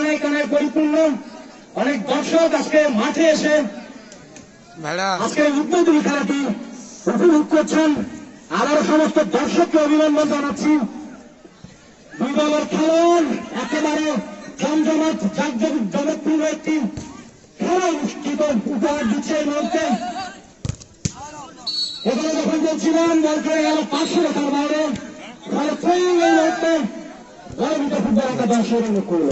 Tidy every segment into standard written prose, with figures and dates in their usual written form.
কানায় কানায় পরিপূর্ণ। অনেক দর্শক আজকে মাঠে এসে আজকে উদ্বোধনী খেলাটি উপভোগ করছেন। আবারও সমস্ত দর্শককে অভিনন্দন জানাচ্ছি। দুই দলের খেলোয়াড় একেবারে জমজমাট জমজমপূর্ণ একটি খেলা অনুষ্ঠিত উপহার দিচ্ছে এই মুহূর্তে। এখানে যখন বলছিলাম বল করে গেল 500 রেখার বাইরে, এই মুহূর্তে বলবিটা ফুটবল একটা দর্শক করল।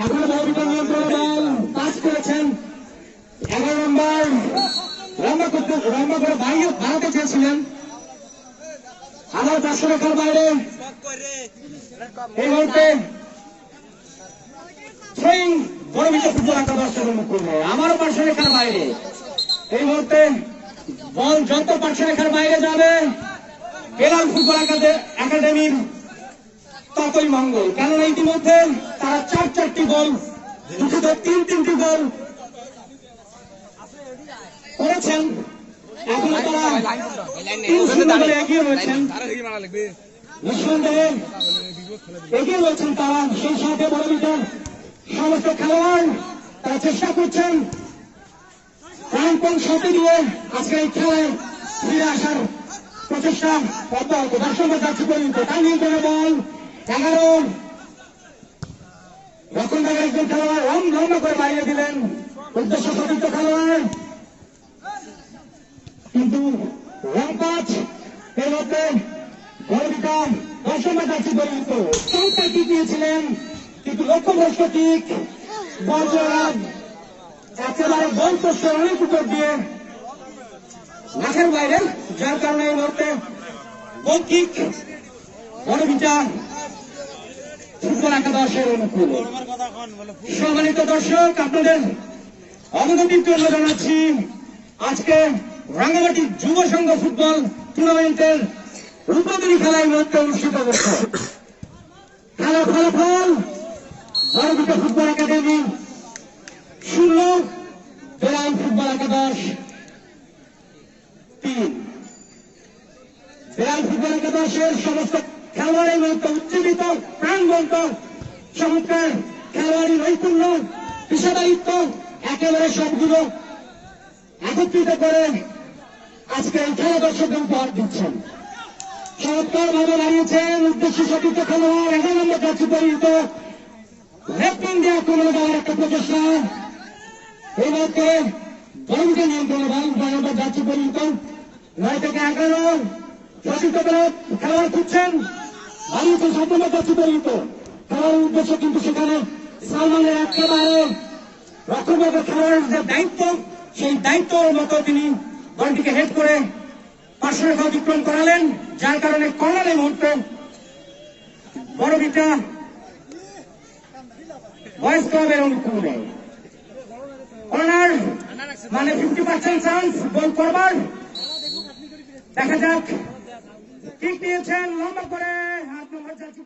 এখন বলবিটা নিয়ন্ত্রণে বল পাস করেছেন 11 নম্বর লম্বা করে বাড়াতে চেয়েছিলেন, আবার 500 রেখার বাইরে। এই মুহূর্তে সেই বলবিটা ফুটবল একটা দর্শক করল, আমারও 500 রেখার বাইরে। এই মুহূর্তে বল যত 500 রেখার বাইরে যাবে বেলাল ফুটবল একাডেমির ততই মঙ্গল, কেননা ইতিমধ্যে তারা 4-4টি গোল, দুটোতে 3-3টি গোল করেছেন। এখনো তারা 3-0 এগিয়ে রয়েছেন, নিঃসন্দেহে এগিয়ে রয়েছেন তারা। সেই সাথে বড়বিটার সমস্ত খেলোয়াড় তারা চেষ্টা করছেন প্রাণপণ শক্তি দিয়ে আজকে এই খেলায় ফিরে আসার প্রচেষ্টা অব্যাহত। দর্শকরা যাচ্ছে পর্যন্ত তার নিয়ন্ত্রণে বল 11 রক্ষণভাগের একজন খেলোয়াড় লম্বা করে বাড়িয়ে দিলেন, উদ্দেশ্য সতীর্থ খেলোয়াড়, কিন্তু রংপাচ এর মধ্যে বলবিটা দর্শকরা যাচ্ছে পর্যন্ত চৌকা কিক দিয়েছিলেন, কিন্তু লক্ষ্যভ্রষ্ট কিক বল একেবারে গোল পোস্টের অনেক উপর দিয়ে মাঠের বাইরে, যার কারণে এই মুহূর্তে গোল কিক বড়বিটা ফুটবল একাদশের অনুকূল। সম্মানিত দর্শক, আপনাদের অবগতির জন্য জানাচ্ছি আজকে রাঙ্গামাটি যুব সংঘ ফুটবল টুর্নামেন্টের উদ্বোধনী খেলা এই মুহূর্তে অনুষ্ঠিত হচ্ছে। খেলার ফলাফল বড়বিটা ফুটবল একাডেমি 0, বেলাল ফুটবল একাদশ 3। বেলাল ফুটবল একাদশের সমস্ত খেলোয়াড়ের মধ্যে উজ্জীবিত প্রাণবন্ত চমৎকার খেলোয়াড়ি নৈপুণ্য, পেশাদারিত্ব একেবারে সবগুলো একত্রিত করে আজকে এই খেলা দর্শকদের উপহার দিচ্ছেন। চমৎকার ভাবে দাঁড়িয়েছেন উদ্দেশ্য সতীর্থ খেলোয়াড় 11 নম্বর যাচ্ছে পরিণত লেফট ইন্ডিয়া আক্রমণে দেওয়ার একটা প্রচেষ্টা। এই মুহূর্তে বলকে নিয়ন্ত্রণে বল যাচ্ছে পরিণত 9 থেকে 11 সতীর্থ খেলোয়াড় খুঁজছেন, বাড়িয়েছেন 7 নম্বর যাচ্ছে পরিণত খেলোয়াড়ের উদ্দেশ্য, কিন্তু সেখানে সালমানের একেবারে রক্ষণভাগের খেলোয়াড়ের যে দায়িত্ব, সেই দায়িত্বের মতো তিনি বলটিকে হেড করে 500 রেখা অতিক্রম করালেন, যার কারণে কর্নার এই মুহূর্তে বড়বিটা বয়েজ ক্লাবের অনুকূলে। কর্নার মানে 50% চান্স গোল করবার। দেখা যাক, কিক নিয়েছেন লম্বা করে 8 নম্বর যাচ্ছে।